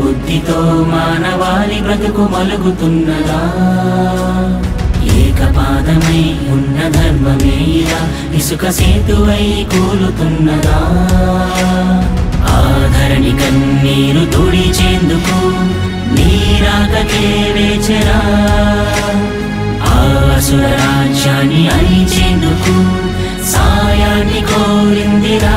బుద్ధితో మానవాళి బ్రతుకు మలుగుతున్నదా? ఏకపాదమై ఉన్న ధర్మమే ఇలా ఇసుక సేతువై కూలుతున్నదా? ఆధరణి కన్నీరు తుడిచేందుకు నీరాకకే వేచెరా, ఆసుర రాజ్యాన్ని అణిచేందుకు సాయాన్ని కోరిందిరా.